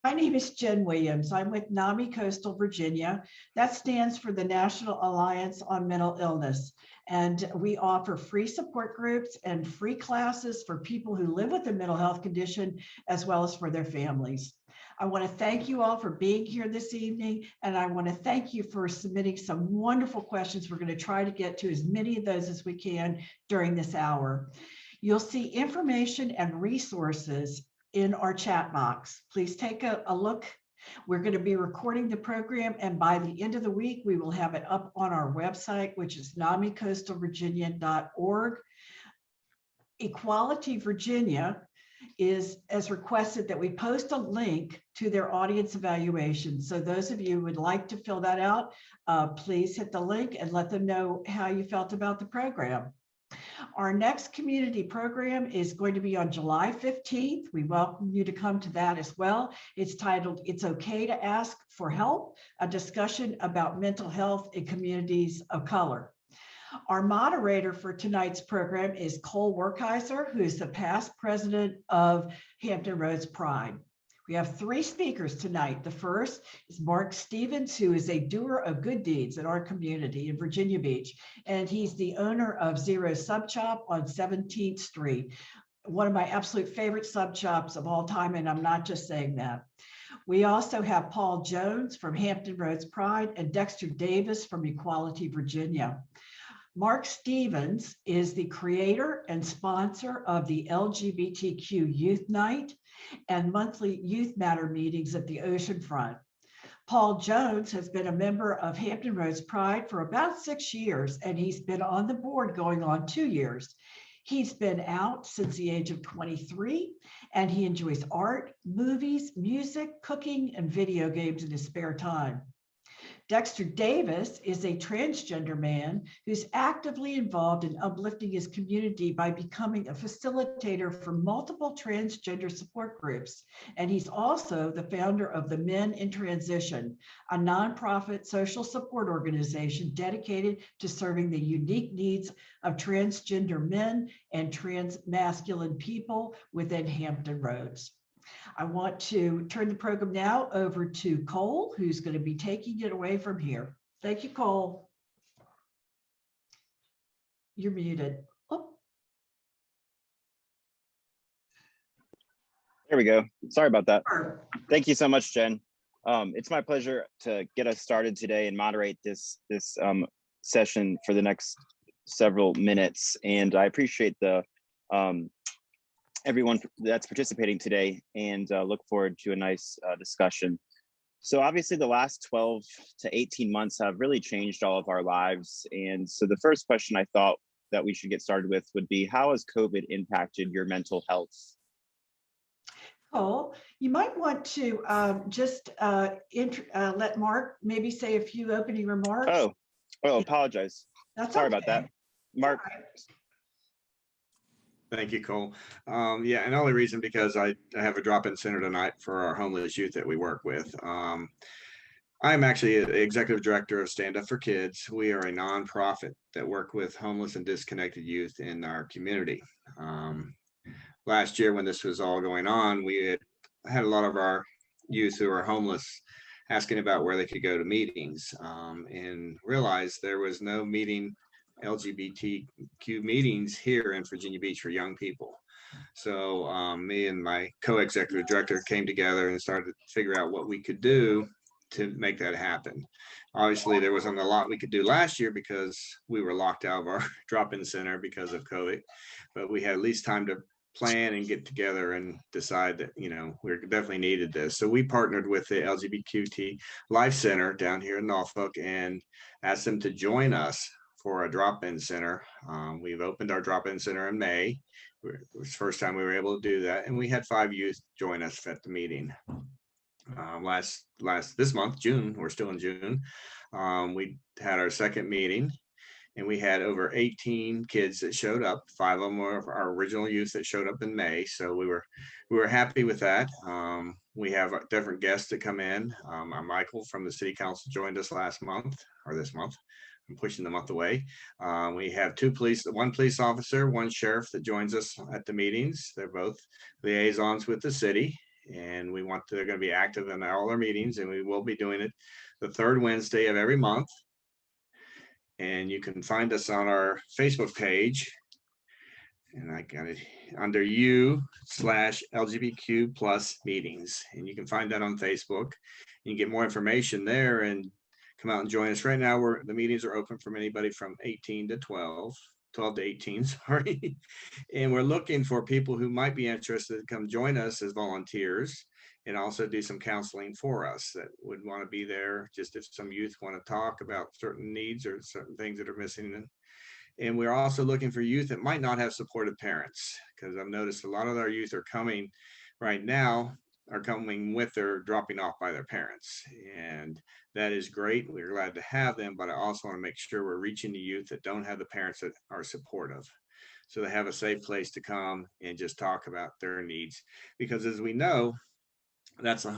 My name is Jen Williams. I'm with NAMI Coastal Virginia. That stands for the National Alliance on Mental Illness. And we offer free support groups and free classes for people who live with a mental health condition, as well as for their families. I want to thank you all for being here this evening, and I want to thank you for submitting some wonderful questions. We're going to try to get to as many of those as we can during this hour. You'll see information and resources in our chat box. Please take a look. We're going to be recording the program, and by the end of the week, we will have it up on our website, which is namicoastalvirginia.org. Equality Virginia has requested that we post a link to their audience evaluation. So those of you who would like to fill that out, please hit the link and let them know how you felt about the program. Our next community program is going to be on July 15th. We welcome you to come to that as well. It's titled, "It's Okay to Ask for Help," a discussion about mental health in communities of color. Our moderator for tonight's program is Cole Werkheiser, who is the past president of Hampton Roads Pride. We have three speakers tonight. The first is Mark Stevens, who is a doer of good deeds in our community in Virginia Beach, and he's the owner of Zero Sub Shop on 17th Street, one of my absolute favorite sub shops of all time, and I'm not just saying that. We also have Paul Jones from Hampton Roads Pride and Dexter Davis from Equality Virginia. Mark Stevens is the creator and sponsor of the LGBTQ Youth Night and monthly Youth Matter meetings at the oceanfront. Paul Jones has been a member of Hampton Roads Pride for about 6 years, and he's been on the board going on 2 years. He's been out since the age of 23, and he enjoys art, movies, music, cooking, and video games in his spare time. Dexter Davis is a transgender man who's actively involved in uplifting his community by becoming a facilitator for multiple transgender support groups. And he's also the founder of the Men in Transition, a nonprofit social support organization dedicated to serving the unique needs of transgender men and transmasculine people within Hampton Roads. I want to turn the program now over to Cole, who's going to be taking it away from here. Thank you, Cole. You're muted. Oh. There we go. Sorry about that. Thank you so much, Jen. It's my pleasure to get us started today and moderate this session for the next several minutes. And I appreciate the everyone that's participating today, and look forward to a nice discussion. So obviously the last 12 to 18 months have really changed all of our lives. And so the first question I thought that we should get started with would be, how has COVID impacted your mental health? Cole, you might want to let Mark maybe say a few opening remarks. Oh, apologize. Sorry about that. Mark. Thank you, Cole. Yeah, and the only reason because I have a drop-in center tonight for our homeless youth that we work with. I'm actually the executive director of Stand Up for Kids. We are a nonprofit that work with homeless and disconnected youth in our community. Last year when this was all going on, we had a lot of our youth who are homeless asking about where they could go to meetings, and realized there was no LGBTQ meetings here in Virginia Beach for young people. So me and my co-executive director came together and started to figure out what we could do to make that happen. Obviously, there wasn't a lot we could do last year because we were locked out of our drop-in center because of COVID, but we had at least time to plan and get together and decide that, we definitely needed this. So we partnered with the LGBTQ Life Center down here in Norfolk and asked them to join us for a drop-in center. We've opened our drop-in center in May. It was the first time we were able to do that, and we had 5 youth join us at the meeting. This month, June, we're still in June, we had our second meeting, and we had over 18 kids that showed up. 5 of them were our original youth that showed up in May, so we were happy with that. We have different guests that come in. Michael from the City Council joined us this month. I'm pushing the month away. We have 2 police, 1 police officer, 1 sheriff that joins us at the meetings. They're both liaisons with the city. and they're going to be active in all our meetings, and we will be doing it the third Wednesday of every month. And you can find us on our Facebook page, and I got it under U/LGBTQ plus meetings, and you can find that on Facebook. You can get more information there and come out and join us. Right now, the meetings are open from anybody from 18 to 12 to 18, sorry. And we're looking for people who might be interested to come join us as volunteers and also do some counseling for us that would want to be there, just if some youth want to talk about certain needs or certain things that are missing. And we're also looking for youth that might not have supportive parents, because I've noticed a lot of our youth are coming right now, are coming with their dropping off by their parents. And that is great. We're glad to have them, but I also want to make sure we're reaching the youth that don't have the parents that are supportive, so they have a safe place to come and just talk about their needs. Because as we know, that's a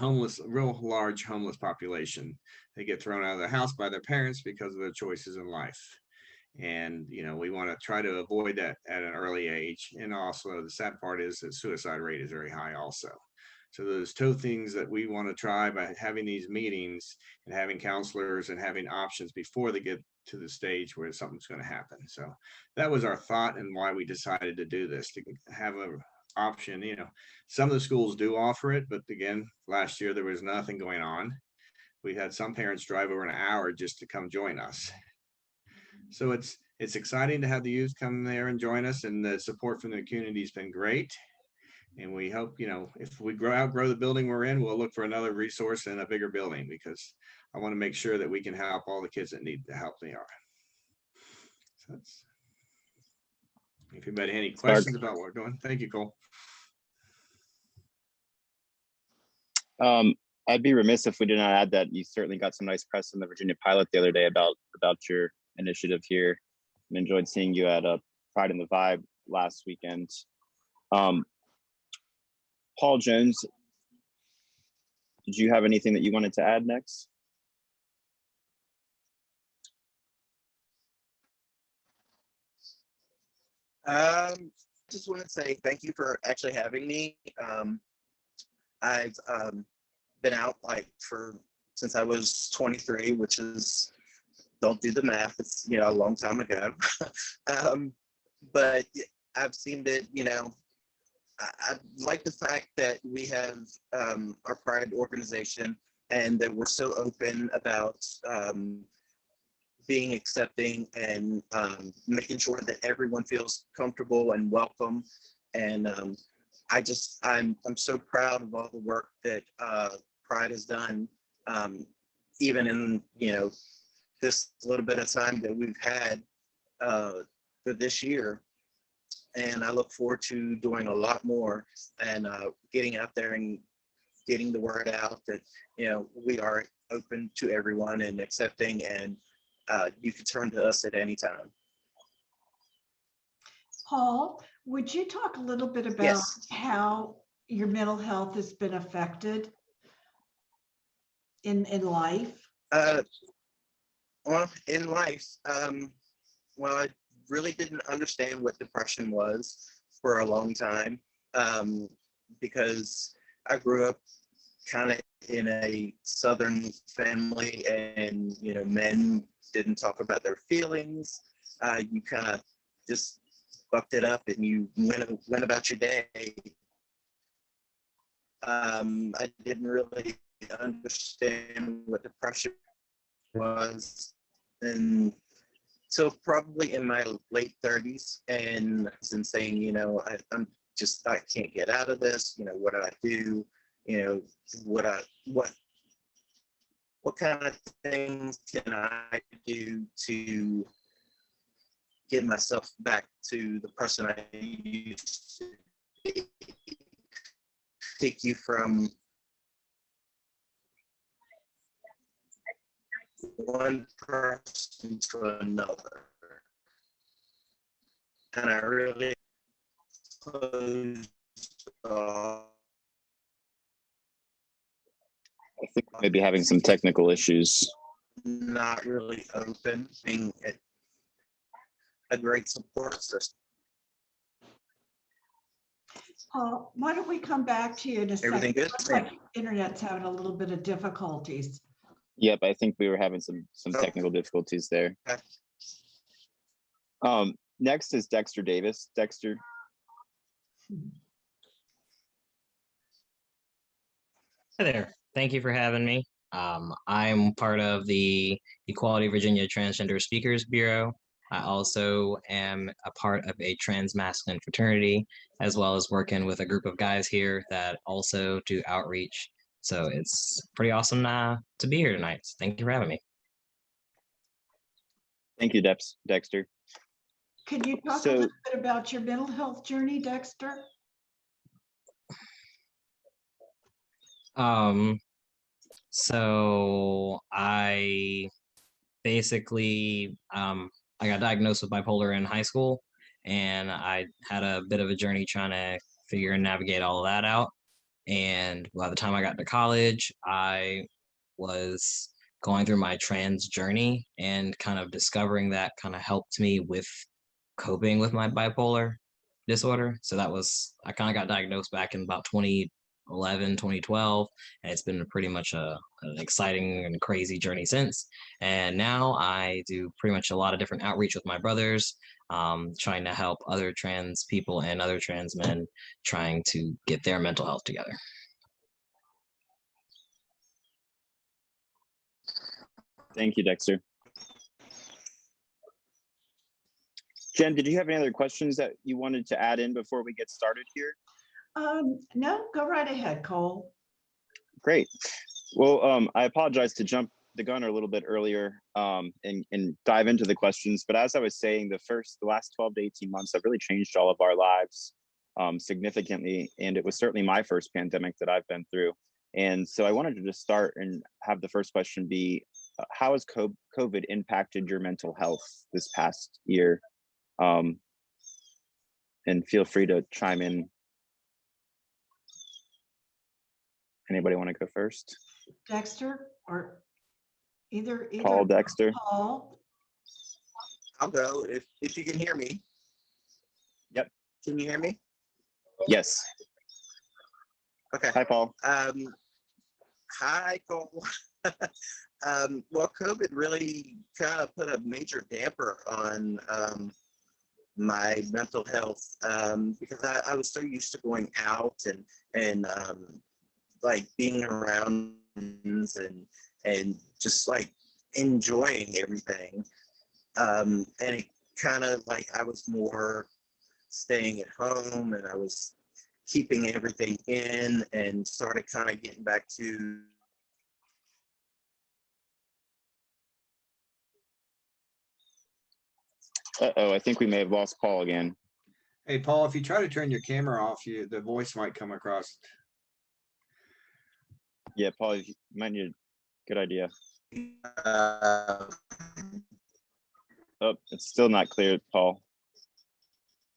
real large homeless population. They get thrown out of the house by their parents because of their choices in life. And, we want to try to avoid that at an early age. And also the sad part is that suicide rate is very high also. So those two things that we want to try by having these meetings and having counselors and having options before they get to the stage where something's going to happen. So that was our thought and why we decided to do this, to have an option. Some of the schools do offer it, but again, last year there was nothing going on. We had some parents drive over an hour just to come join us. So it's exciting to have the youth come there and join us, and the support from the community has been great. And we hope, if we outgrow the building we're in, we'll look for another resource in a bigger building, because I want to make sure that we can help all the kids that need the help they are. So if anybody had any questions about what we're doing, thank you, Cole. I'd be remiss if we did not add that you certainly got some nice press in the Virginia Pilot the other day about your initiative here, and enjoyed seeing you at Pride in the Vibe last weekend. Paul Jones, did you have anything that you wanted to add next? Just want to say thank you for actually having me. I've been out since I was 23, which is, don't do the math, it's a long time ago. But I've seen that, I like the fact that we have our Pride organization, and that we're so open about being accepting and making sure that everyone feels comfortable and welcome. And I'm so proud of all the work that Pride has done, even in this little bit of time that we've had for this year. And I look forward to doing a lot more and getting out there and getting the word out that, we are open to everyone and accepting, and you can turn to us at any time. Paul, would you talk a little bit about how your mental health has been affected in life? Well, in life, I really didn't understand what depression was for a long time, because I grew up kind of in a Southern family, and men didn't talk about their feelings. You kind of just bucked it up and you went about your day. I didn't really understand what depression was, and so probably in my late 30s, and saying, I can't get out of this. What do I do? What kind of things can I do to get myself back to the person I used to be? Take you from one person to another. And I really closed off. I think we may be having some technical issues. Not really open, being a great support system. Paul, why don't we come back to you in a second? Everything good? Looks like internet's having a little bit of difficulties. Yep, I think we were having some Oh. technical difficulties there. Okay. Next is Dexter Davis. Dexter. Hi there. Thank you for having me. I'm part of the Equality Virginia Transgender Speakers Bureau. I also am a part of a trans masculine fraternity, as well as working with a group of guys here that also do outreach. So it's pretty awesome to be here tonight. So thank you for having me. Thank you, Dexter. Can you talk a little bit about your mental health journey, Dexter? So I basically I got diagnosed with bipolar in high school, and I had a bit of a journey trying to figure and navigate all of that out. And by the time I got to college, I was going through my trans journey, and kind of discovering that kind of helped me with coping with my bipolar disorder. So I kind of got diagnosed back in about 2011, 2012, and it's been pretty much an exciting and crazy journey since. And now I do pretty much a lot of different outreach with my brothers, trying to help other trans people and other trans men trying to get their mental health together. Thank you, Dexter. Jen, did you have any other questions that you wanted to add in before we get started here? No, go right ahead, Cole. Great. Well, I apologize to jump the gun a little bit earlier and dive into the questions. But as I was saying, the last 12 to 18 months have really changed all of our lives significantly. And it was certainly my first pandemic that I've been through. And so I wanted to just start and have the first question be, how has COVID impacted your mental health this past year? And feel free to chime in. Anybody want to go first? Dexter, or either Paul, Dexter. Paul. I'll go if you can hear me. Yep. Can you hear me? Yes. Okay. Hi, Paul. Hi, Cole. Well, COVID really kind of put a major damper on my mental health, because I was so used to going out and like being around and just like enjoying everything. And it kind of like I was more staying at home, and I was keeping everything in, and started kind of getting back to Uh-oh, I think we may have lost Paul again. Hey, Paul, if you try to turn your camera off, the voice might come across. Yeah, Paul, you might need a good idea. Oh, it's still not clear, Paul.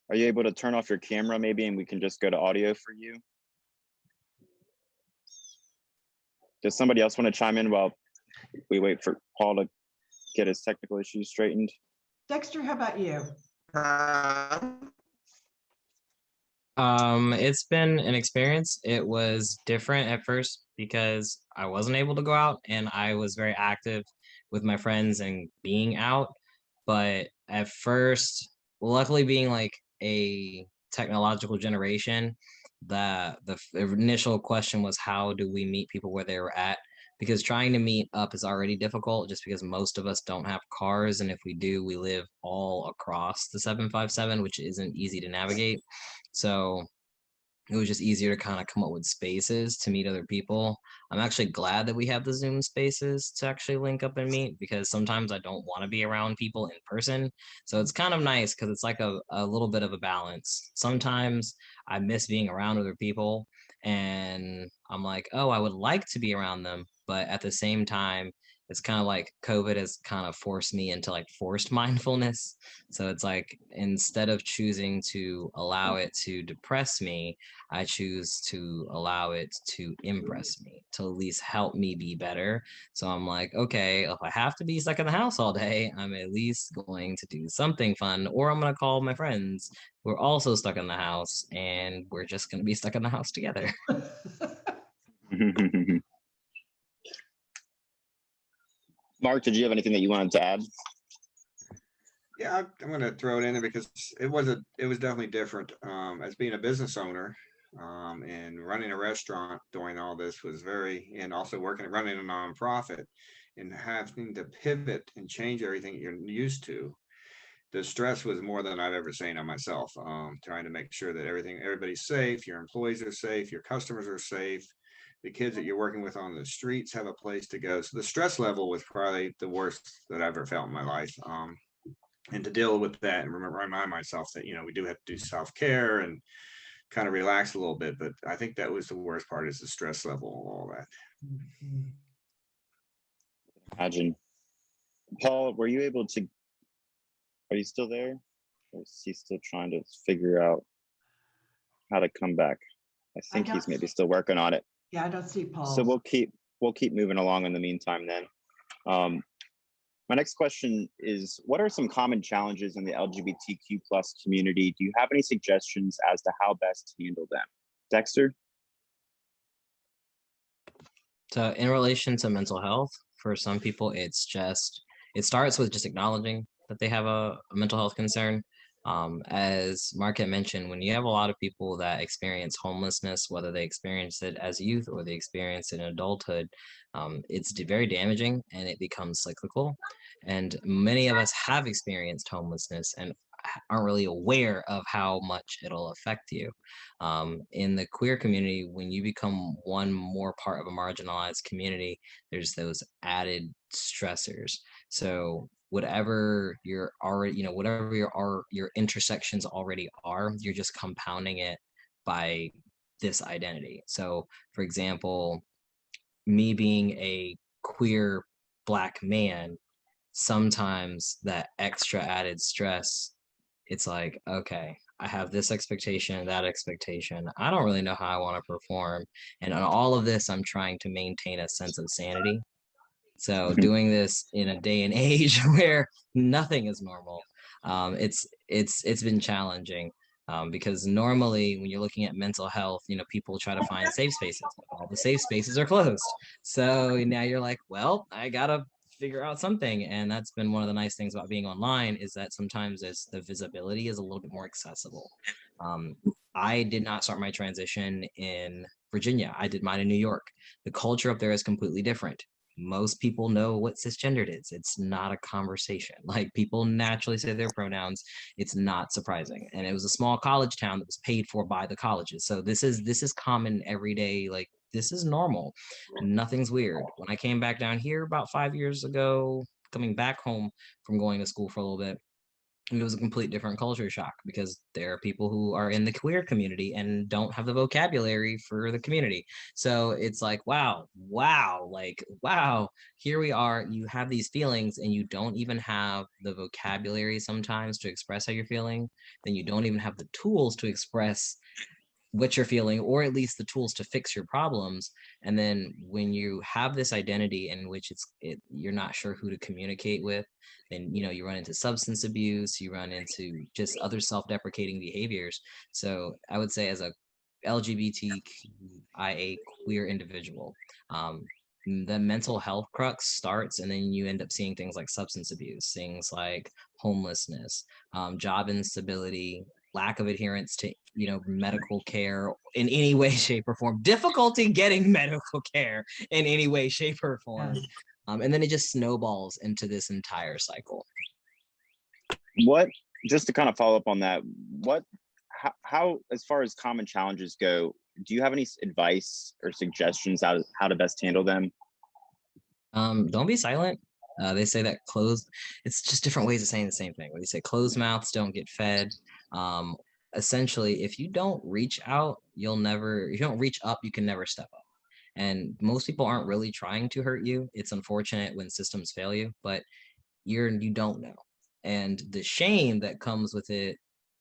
Are you able to turn off your camera maybe, and we can just go to audio for you? Does somebody else want to chime in while we wait for Paul to get his technical issues straightened? Dexter, how about you? It's been an experience. It was different at first because I wasn't able to go out, and I was very active with my friends and being out. But at first, luckily being like a technological generation, the initial question was, how do we meet people where they were at? Because trying to meet up is already difficult, just because most of us don't have cars, and if we do, we live all across the 757, which isn't easy to navigate. So it was just easier to kind of come up with spaces to meet other people. I'm actually glad that we have the Zoom spaces to actually link up and meet, because sometimes I don't want to be around people in person. So it's kind of nice because it's like a little bit of a balance. Sometimes I miss being around other people, and I'm like, oh, I would like to be around them. But at the same time, it's kind of like COVID has kind of forced me into like forced mindfulness. So it's like instead of choosing to allow it to depress me, I choose to allow it to impress me, to at least help me be better. So I'm like, okay, if I have to be stuck in the house all day, I'm at least going to do something fun, or I'm going to call my friends who are also stuck in the house, and we're just going to be stuck in the house together. Mark, did you have anything that you wanted to add? Yeah, I'm going to throw it in there because it was definitely different. As being a business owner, and running a restaurant during all this was and also running a nonprofit and having to pivot and change everything you're used to. The stress was more than I've ever seen on myself. Trying to make sure that everybody's safe, your employees are safe, your customers are safe, the kids that you're working with on the streets have a place to go. So the stress level was probably the worst that I've ever felt in my life. And to deal with that and remind myself that, we do have to do self-care and kind of relax a little bit. But I think that was the worst part, is the stress level of all that. Imagine. Paul, are you still there? Or is he still trying to figure out how to come back? I think he's maybe still working on it. Yeah, I don't see Paul. So we'll keep moving along in the meantime then. My next question is, what are some common challenges in the LGBTQ plus community? Do you have any suggestions as to how best to handle them? Dexter? So in relation to mental health, for some people, it starts with just acknowledging that they have a mental health concern. As Mark had mentioned, when you have a lot of people that experience homelessness, whether they experience it as youth or they experience it in adulthood, it's very damaging and it becomes cyclical. And many of us have experienced homelessness and aren't really aware of how much it'll affect you. In the queer community, when you become one more part of a marginalized community, there's those added stressors. So whatever you're already, whatever your intersections already are, you're just compounding it by this identity. So for example, me being a queer Black man, sometimes that extra added stress, it's like, okay, I have this expectation, that expectation. I don't really know how I want to perform. And on all of this, I'm trying to maintain a sense of sanity. So doing this in a day and age where nothing is normal, it's been challenging. Because normally when you're looking at mental health, people try to find safe spaces. All the safe spaces are closed. So now you're like, well, I gotta figure out something. And that's been one of the nice things about being online, is that sometimes the visibility is a little bit more accessible. I did not start my transition in Virginia. I did mine in New York. The culture up there is completely different. Most people know what cisgendered is. It's not a conversation. Like, people naturally say their pronouns. It's not surprising. And it was a small college town that was paid for by the colleges. So this is common every day. Like, this is normal. Nothing's weird. When I came back down here about 5 years ago, coming back home from going to school for a little bit, it was a complete different culture shock, because there are people who are in the queer community and don't have the vocabulary for the community. So it's like, wow, like, wow, here we are. You have these feelings and you don't even have the vocabulary sometimes to express how you're feeling. Then you don't even have the tools to express what you're feeling, or at least the tools to fix your problems. And then when you have this identity in which you're not sure who to communicate with, then you run into substance abuse, you run into just other self-deprecating behaviors. So I would say, as a LGBTQIA queer individual, the mental health crux starts, and then you end up seeing things like substance abuse, things like homelessness, job instability, lack of adherence to medical care in any way, shape, or form, difficulty getting medical care in any way, shape, or form. And then it just snowballs into this entire cycle. Just to kind of follow up on that, how as far as common challenges go, do you have any advice or suggestions how to best handle them? Don't be silent. They say that it's just different ways of saying the same thing. When they say closed mouths don't get fed. Essentially, if you don't reach out, if you don't reach up, you can never step up. And most people aren't really trying to hurt you. It's unfortunate when systems fail you, but you don't know. And the shame that comes with it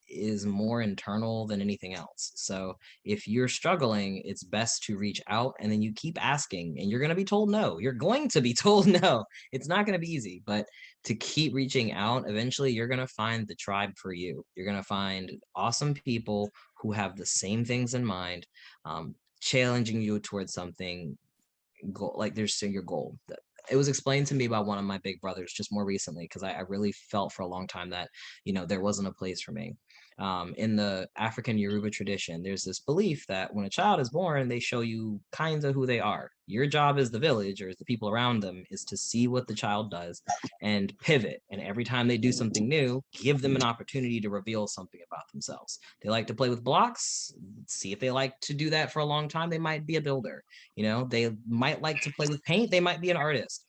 is more internal than anything else. So if you're struggling, it's best to reach out, and then you keep asking, and you're going to be told no. You're going to be told no. It's not going to be easy, but to keep reaching out, eventually you're going to find the tribe for you. You're going to find awesome people who have the same things in mind, challenging you towards something like there's your goal. It was explained to me by one of my big brothers just more recently, because I really felt for a long time that there wasn't a place for me. In the African Yoruba tradition, there's this belief that when a child is born, they show you kind of who they are. Your job as the village or as the people around them is to see what the child does and pivot. And every time they do something new, give them an opportunity to reveal something about themselves. They like to play with blocks. See if they like to do that for a long time. They might be a builder. They might like to play with paint. They might be an artist.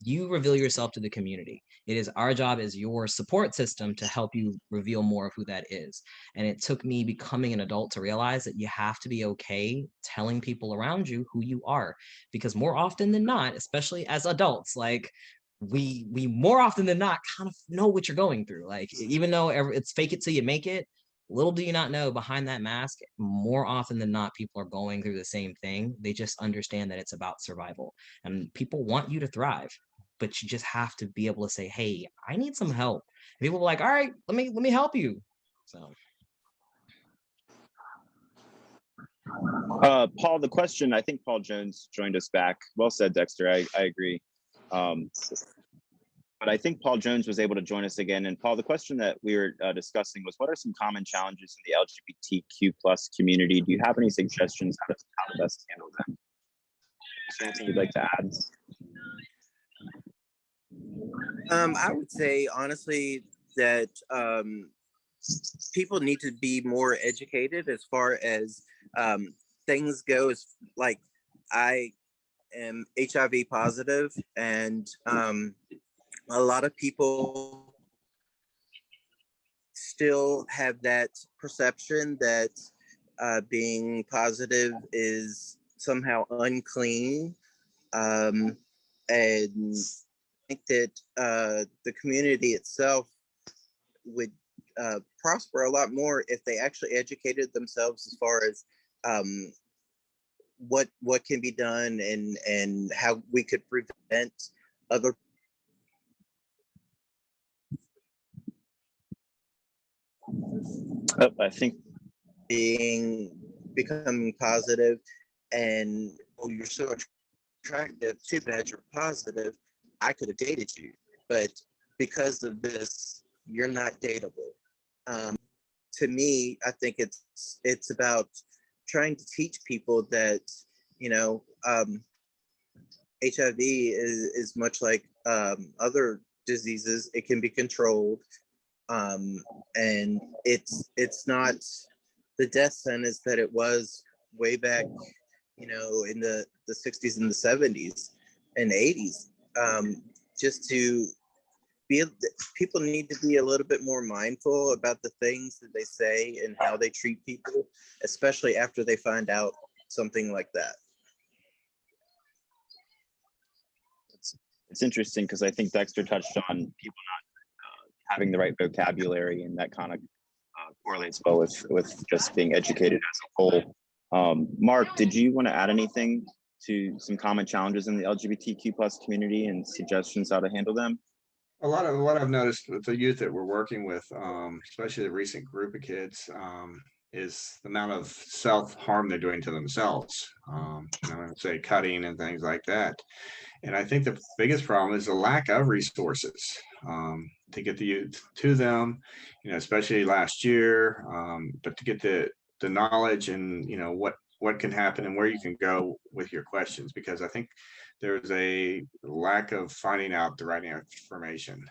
You reveal yourself to the community. It is our job as your support system to help you reveal more of who that is. And it took me becoming an adult to realize that you have to be okay telling people around you who you are, because more often than not, especially as adults, like we more often than not kind of know what you're going through. Like, even though it's fake it till you make it, little do you not know, behind that mask, more often than not, people are going through the same thing. They just understand that it's about survival, and people want you to thrive, but you just have to be able to say, hey, I need some help. And people are like, all right, let me help you. So Paul, the question, I think Paul Jones joined us back. Well said, Dexter. I agree. But I think Paul Jones was able to join us again. And Paul, the question that we were discussing was, what are some common challenges in the LGBTQ plus community? Do you have any suggestions how to best handle them? Is there anything you'd like to add? I would say honestly that people need to be more educated as far as things go. As like, I am HIV positive, and a lot of people still have that perception that being positive is somehow unclean, and I think that the community itself would prosper a lot more if they actually educated themselves as far as what can be done, and how we could prevent other I think becoming positive. And oh, you're so attractive, too bad you're positive, I could have dated you, but because of this you're not dateable. To me, I think it's about trying to teach people that HIV is much like other diseases. It can be controlled, and it's not the death sentence that it was way back, in the 60s and the 70s and 80s. Just to people need to be a little bit more mindful about the things that they say and how they treat people, especially after they find out something like that. It's interesting because I think Dexter touched on people not having the right vocabulary, and that kind of correlates well with just being educated as a whole. Mark, did you want to add anything to some common challenges in the LGBTQ plus community and suggestions how to handle them? A lot of what I've noticed with the youth that we're working with, especially the recent group of kids, is the amount of self-harm they're doing to themselves. Say cutting and things like that. And I think the biggest problem is the lack of resources to get the youth to them, especially last year, but to get the knowledge and, what can happen and where you can go with your questions, because I think there's a lack of finding out the right information.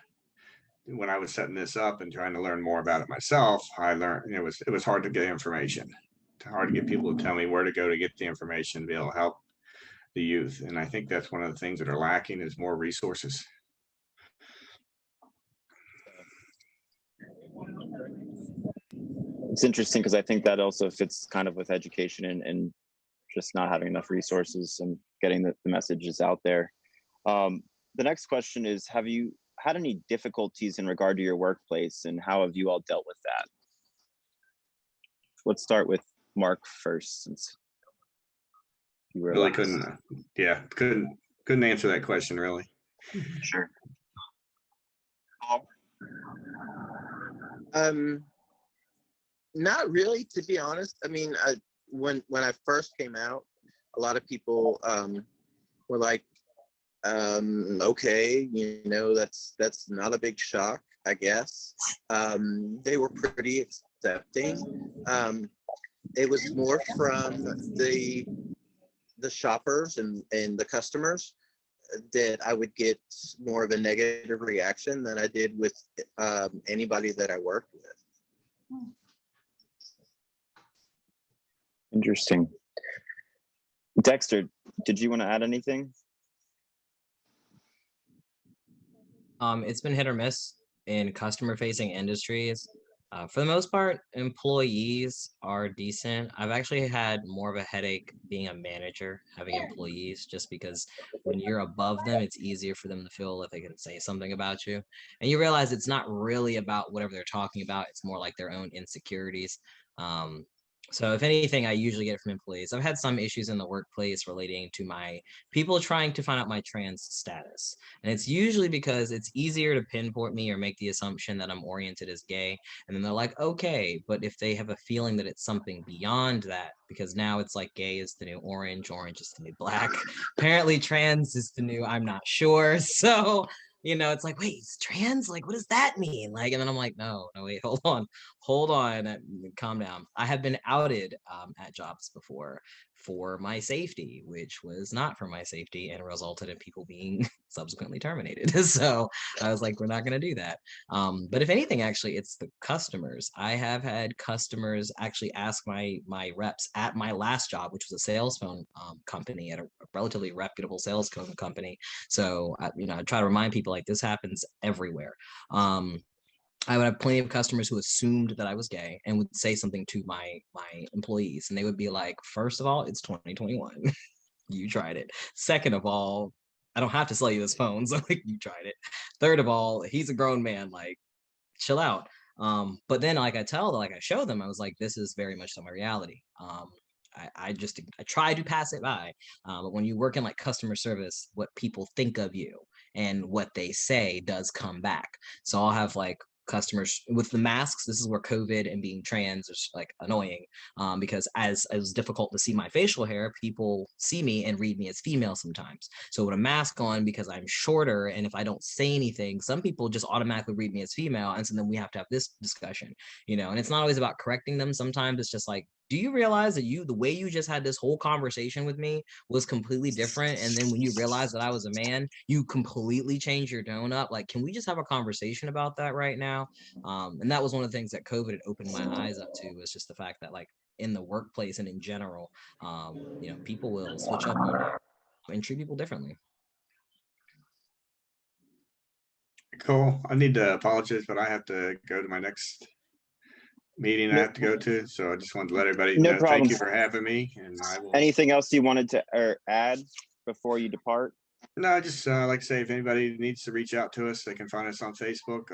When I was setting this up and trying to learn more about it myself, I learned it was hard to get information. It's hard to get people to tell me where to go to get the information to be able to help the youth. And I think that's one of the things that are lacking is more resources. It's interesting because I think that also fits kind of with education and just not having enough resources and getting the messages out there. The next question is, have you had any difficulties in regard to your workplace, and how have you all dealt with that? Let's start with Mark first, since you were Really last. couldn't answer that question really. Sure. Not really, to be honest. I mean, when I first came out, a lot of people were like, okay, you know, that's not a big shock, I guess. They were pretty accepting. It was more from the shoppers and the customers that I would get more of a negative reaction than I did with anybody that I worked with. Interesting. Dexter, did you want to add anything? It's been hit or miss in customer-facing industries. For the most part, employees are decent. I've actually had more of a headache being a manager, having employees, just because when you're above them, it's easier for them to feel that they can say something about you. And you realize it's not really about whatever they're talking about. It's more like their own insecurities. So if anything, I usually get it from employees. I've had some issues in the workplace relating to my people trying to find out my trans status. And it's usually because it's easier to pinpoint me or make the assumption that I'm oriented as gay. And then they're like, okay, but if they have a feeling that it's something beyond that, because now it's like gay is the new orange, orange is the new black. Apparently trans is the new I'm not sure. So, you know, it's like, wait, it's trans? Like, what does that mean? Like, and then I'm like, no, wait, hold on, calm down. I have been outed at jobs before for my safety, which was not for my safety and resulted in people being subsequently terminated. So I was like, we're not going to do that. But if anything, actually, it's the customers. I have had customers actually ask my reps at my last job, which was a sales phone company, at a relatively reputable sales phone company. So, you know, I try to remind people like this happens everywhere. I would have plenty of customers who assumed that I was gay and would say something to my employees, and they would be like, first of all, it's 2021. You tried it. Second of all, I don't have to sell you this phone, so like you tried it. Third of all, he's a grown man, like chill out. But then like I show them, I was like, this is very much so my reality. I try to pass it by. But when you work in like customer service, what people think of you and what they say does come back. So I'll have like customers with the masks. This is where COVID and being trans is like annoying, because as it was difficult to see my facial hair, people see me and read me as female sometimes. So with a mask on, because I'm shorter and if I don't say anything, some people just automatically read me as female, and so then we have to have this discussion, you know. And it's not always about correcting them. Sometimes it's just like, do you realize that the way you just had this whole conversation with me was completely different? And then when you realized that I was a man, you completely changed your tone up. Like, can we just have a conversation about that right now? And that was one of the things that COVID had opened my eyes up to, was just the fact that like in the workplace and in general, you know, people will switch up on you and treat people differently. Cool. I need to apologize, but I have to go to my next meeting I have to go to. So I just wanted to let everybody know. problem. Thank you for having me. And I will. Anything else you wanted to add before you depart? No, just like I say, if anybody needs to reach out to us, they can find us on Facebook.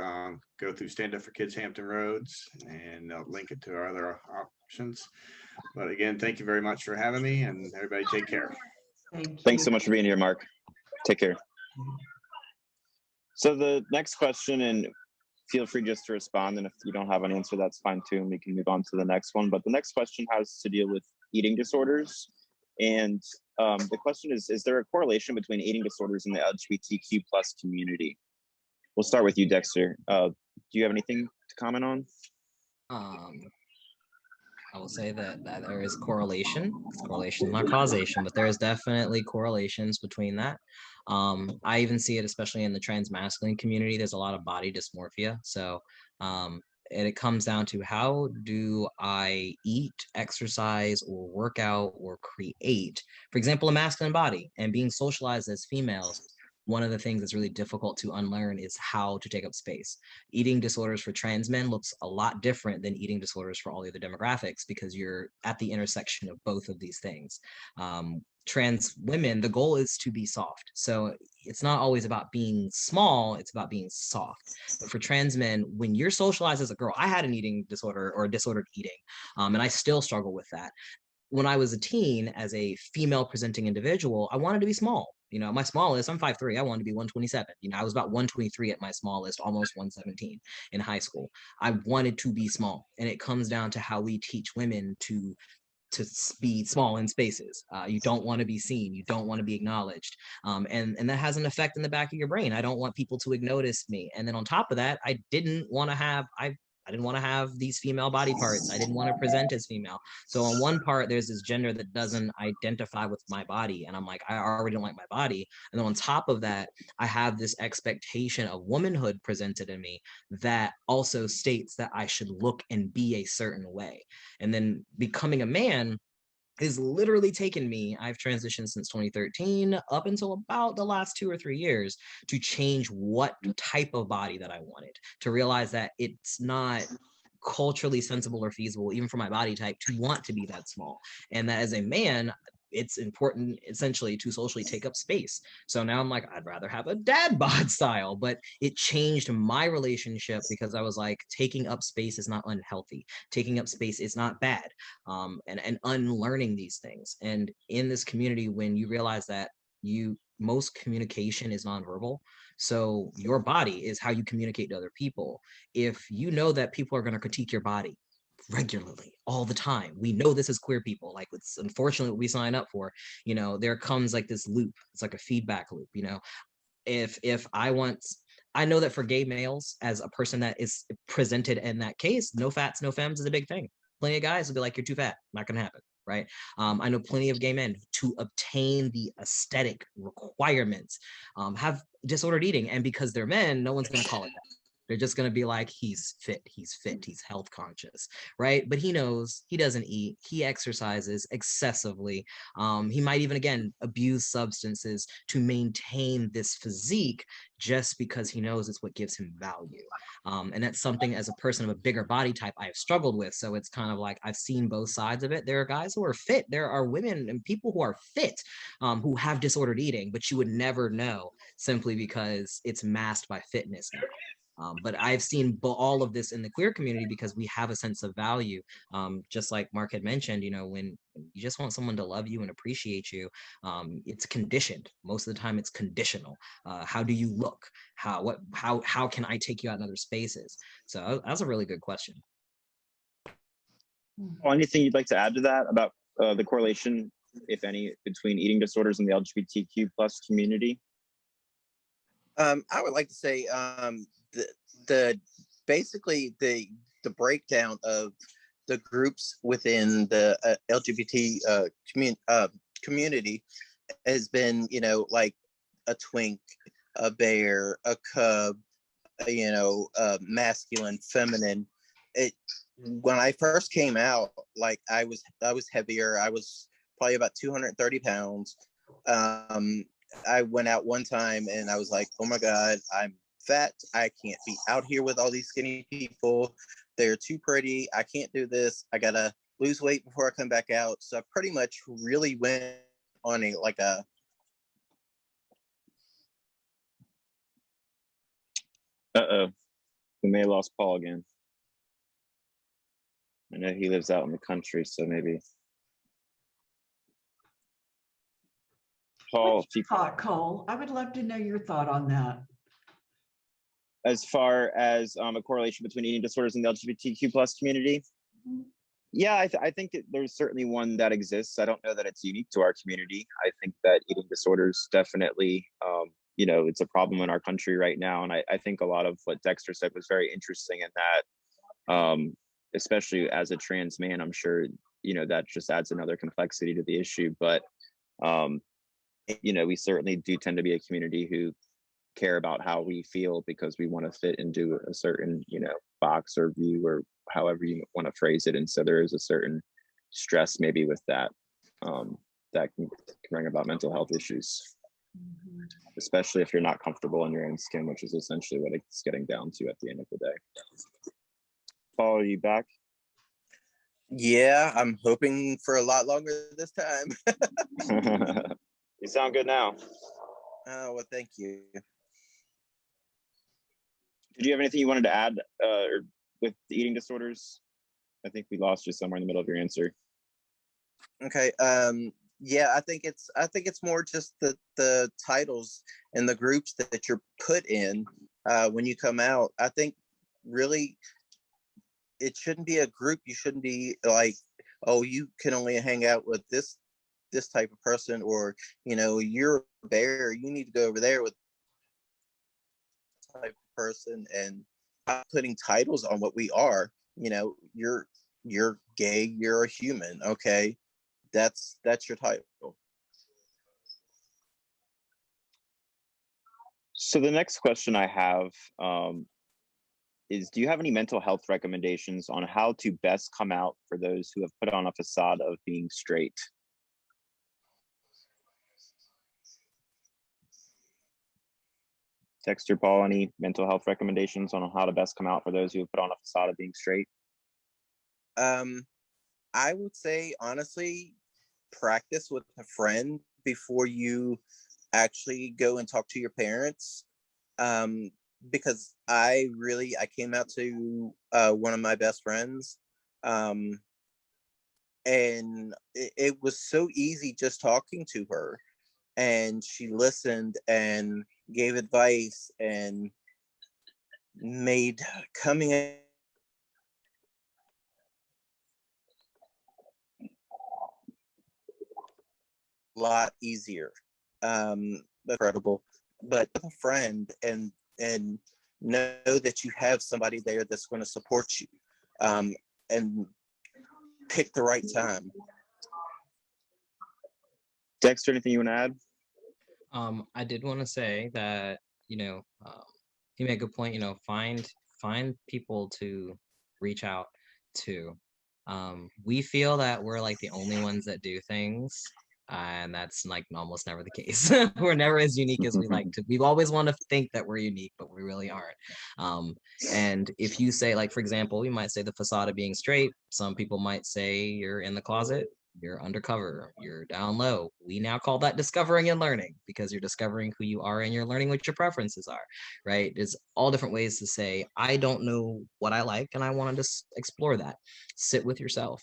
Go through Stand Up for Kids Hampton Roads, and they'll link it to our other options. But again, thank you very much for having me, and everybody take care. Thanks so much for being here, Mark. Take care. So the next question, and feel free just to respond, and if you don't have an answer, that's fine too, and we can move on to the next one. But the next question has to deal with eating disorders. And the question is there a correlation between eating disorders and the LGBTQ plus community? We'll start with you, Dexter. Do you have anything to comment on? I will say that there is correlation. It's correlation, not causation, but there is definitely correlations between that. I even see it, especially in the trans masculine community. There's a lot of body dysmorphia. So and it comes down to, how do I eat, exercise, or work out, or create, for example, a masculine body, and being socialized as females one of the things that's really difficult to unlearn is how to take up space. Eating disorders for trans men looks a lot different than eating disorders for all the other demographics, because you're at the intersection of both of these things. Trans women, the goal is to be soft. So it's not always about being small, it's about being soft. But for trans men, when you're socialized as a girl, I had an eating disorder or disordered eating, and I still struggle with that. When I was a teen, as a female presenting individual, I wanted to be small. You know, my smallest, I'm 5'3", I wanted to be 127. You know, I was about 123 at my smallest, almost 117 in high school. I wanted to be small. And it comes down to how we teach women to be small in spaces. You don't want to be seen. You don't want to be acknowledged. And that has an effect in the back of your brain. I don't want people to notice me. And then on top of that, I didn't want to have these female body parts. I didn't want to present as female. So on one part, there's this gender that doesn't identify with my body. And I'm like, I already don't like my body. And then on top of that, I have this expectation of womanhood presented in me that also states that I should look and be a certain way. And then becoming a man has literally taken me, I've transitioned since 2013 up until about the last 2 or 3 years to change what type of body that I wanted, to realize that it's not culturally sensible or feasible, even for my body type, to want to be that small. And that as a man, it's important essentially to socially take up space. So now I'm like, I'd rather have a dad bod style, but it changed my relationship because I was like, taking up space is not unhealthy. Taking up space is not bad. And unlearning these things. And in this community, when you realize that most communication is nonverbal. So your body is how you communicate to other people. If you know that people are going to critique your body regularly all the time, we know this as queer people, like it's unfortunately what we sign up for, you know, there comes like this loop. It's like a feedback loop, you know. If I know that for gay males, as a person that is presented in that case, no fats, no femmes is a big thing. Plenty of guys will be like, you're too fat, not gonna happen, right? I know plenty of gay men to obtain the aesthetic requirements have disordered eating, and because they're men, no one's gonna call it that. They're just going to be like, he's fit, he's health conscious, right? But he knows he doesn't eat, he exercises excessively. He might even, again, abuse substances to maintain this physique just because he knows it's what gives him value. And that's something as a person of a bigger body type I've struggled with. So it's kind of like I've seen both sides of it. There are guys who are fit. There are women and people who are fit who have disordered eating, but you would never know simply because it's masked by fitness now. But I've seen all of this in the queer community because we have a sense of value. Just like Mark had mentioned, you know, when you just want someone to love you and appreciate you, it's conditioned. Most of the time it's conditional. How do you look? How can I take you out in other spaces? So that's a really good question. Well, anything you'd like to add to that about the correlation, if any, between eating disorders and the LGBTQ plus community? I would like to say the basically the breakdown of the groups within the LGBT community has been, you know, like a twink, a bear, a cub, you know, masculine, feminine. When I first came out, like I was heavier. I was probably about 230 pounds. I went out one time and I was like, oh my God, I'm fat. I can't be out here with all these skinny people. They're too pretty. I can't do this. I gotta lose weight before I come back out. So I pretty much really went on a Uh-oh, we may have lost Paul again. I know he lives out in the country, so maybe. Paul, What's your thought, Cole? I would love to know your thought on that. As far as a correlation between eating disorders and the LGBTQ plus community, yeah, I think there's certainly one that exists. I don't know that it's unique to our community. I think that eating disorders definitely, you know, it's a problem in our country right now. And I think a lot of what Dexter said was very interesting in that, especially as a trans man, I'm sure, you know, that just adds another complexity to the issue. But, you know, we certainly do tend to be a community who care about how we feel because we want to fit into a certain, you know, box or view or however you want to phrase it. And so there is a certain stress maybe with that, that can bring about mental health issues. especially if you're not comfortable in your own skin, which is essentially what it's getting down to at the end of the day. Paul, are you back? Yeah, I'm hoping for a lot longer this time. You sound good now. Oh, well, thank you. Did you have anything you wanted to add or with the eating disorders? I think we lost you somewhere in the middle of your answer. Okay. Yeah, I think it's more just the titles and the groups that you're put in when you come out. I think really it shouldn't be a group. You shouldn't be like, oh, you can only hang out with this type of person, or you're a bear, you need to go over there with type of person, and not putting titles on what we are. You're gay, you're a human, okay? That's your title. So the next question I have is, do you have any mental health recommendations on how to best come out for those who have put on a facade of being straight? Dexter, Paul, any mental health recommendations on how to best come out for those who have put on a facade of being straight? I would say, honestly, practice with a friend before you actually go and talk to your parents. Because I came out to one of my best friends. And it was so easy just talking to her. And she listened and gave advice and made coming a lot easier. Incredible. But a friend and know that you have somebody there that's going to support you, and pick the right time. Dexter, anything you want to add? I did want to say that, you made a good point, find people to reach out to. We feel that we're like the only ones that do things, and that's like almost never the case. We're never as unique as we like to. We always want to think that we're unique, but we really aren't. And if you say, like, for example, you might say the facade of being straight. Some people might say you're in the closet, you're undercover, you're down low. We now call that discovering and learning, because you're discovering who you are and you're learning what your preferences are, right? There's all different ways to say, I don't know what I like and I want to just explore that. Sit with yourself.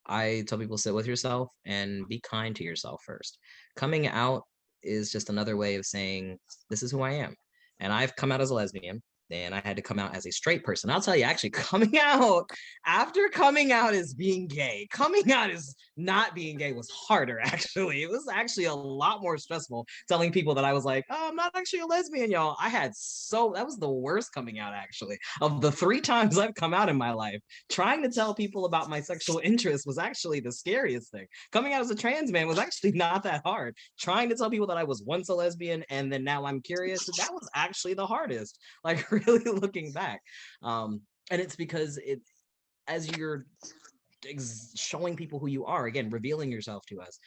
I tell people, sit with yourself and be kind to yourself first. Coming out is just another way of saying, this is who I am. And I've come out as a lesbian, and I had to come out as a straight person. I'll tell you, actually, coming out after coming out as being gay, coming out as not being gay was harder, actually. It was actually a lot more stressful telling people that I was like, oh, I'm not actually a lesbian, y'all. That was the worst coming out, actually. Of the 3 times I've come out in my life, trying to tell people about my sexual interest was actually the scariest thing. Coming out as a trans man was actually not that hard. Trying to tell people that I was once a lesbian and then now I'm curious, that was actually the hardest. Like, really looking back. And it's because as you're showing people who you are, again, revealing yourself to us,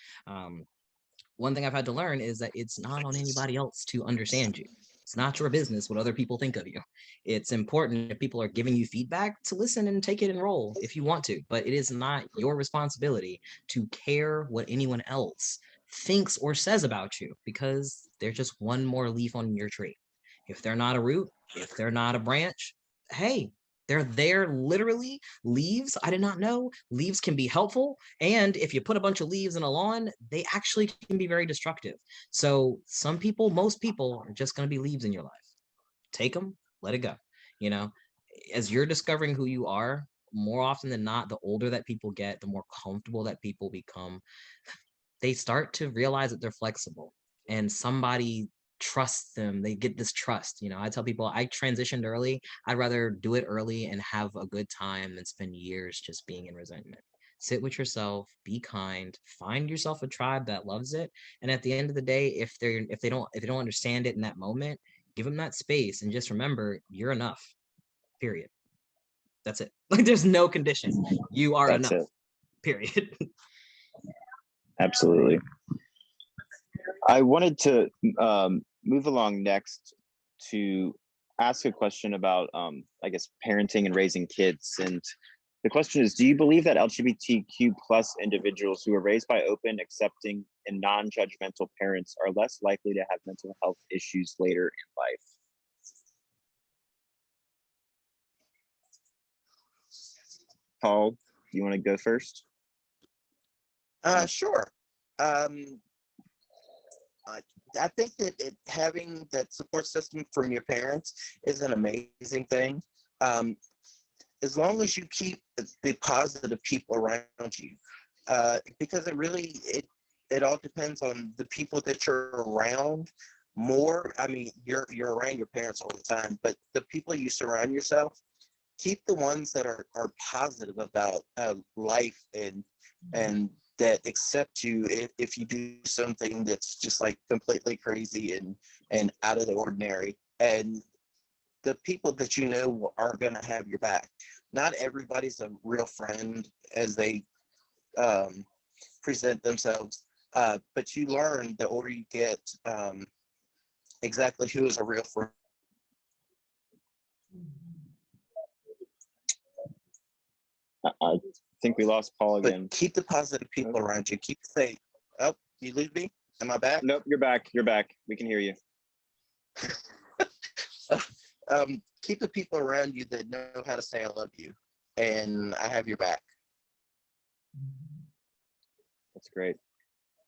one thing I've had to learn is that it's not on anybody else to understand you. It's not your business what other people think of you. It's important if people are giving you feedback to listen and take it and roll if you want to, but it is not your responsibility to care what anyone else thinks or says about you, because they're just one more leaf on your tree. If they're not a root, if they're not a branch, hey, they're there literally. Leaves, I did not know. Leaves can be helpful. And if you put a bunch of leaves in a lawn, they actually can be very destructive. So most people are just going to be leaves in your life. Take them, let it go. As you're discovering who you are, more often than not, the older that people get, the more comfortable that people become, they start to realize that they're flexible, and somebody trusts them. They get this trust. I tell people, I transitioned early. I'd rather do it early and have a good time than spend years just being in resentment. Sit with yourself, be kind, find yourself a tribe that loves it. And at the end of the day, if they don't understand it in that moment, give them that space, and just remember, you're enough. Period. That's it. Like, there's no condition. You are enough. Period. Absolutely. I wanted to move along next to ask a question about, I guess, parenting and raising kids. And the question is, do you believe that LGBTQ plus individuals who are raised by open, accepting, and non-judgmental parents are less likely to have mental health issues later in life? Paul, do you want to go first? Sure. I think that having that support system from your parents is an amazing thing. As long as you keep the positive people around you, because it all depends on the people that you're around more. I mean, you're around your parents all the time, but the people you surround yourself, keep the ones that are positive about life and that accept you if you do something that's just like completely crazy and out of the ordinary. And the people that you know are going to have your back. Not everybody's a real friend as they present themselves, but you learn the older you get exactly who is a real friend. I think we lost Paul again. But keep the positive people around you. Keep saying, "Oh, you lose me? Am I back?" Nope, you're back. You're back. We can hear you. Keep the people around you that know how to say "I love you," and I have your back. That's great.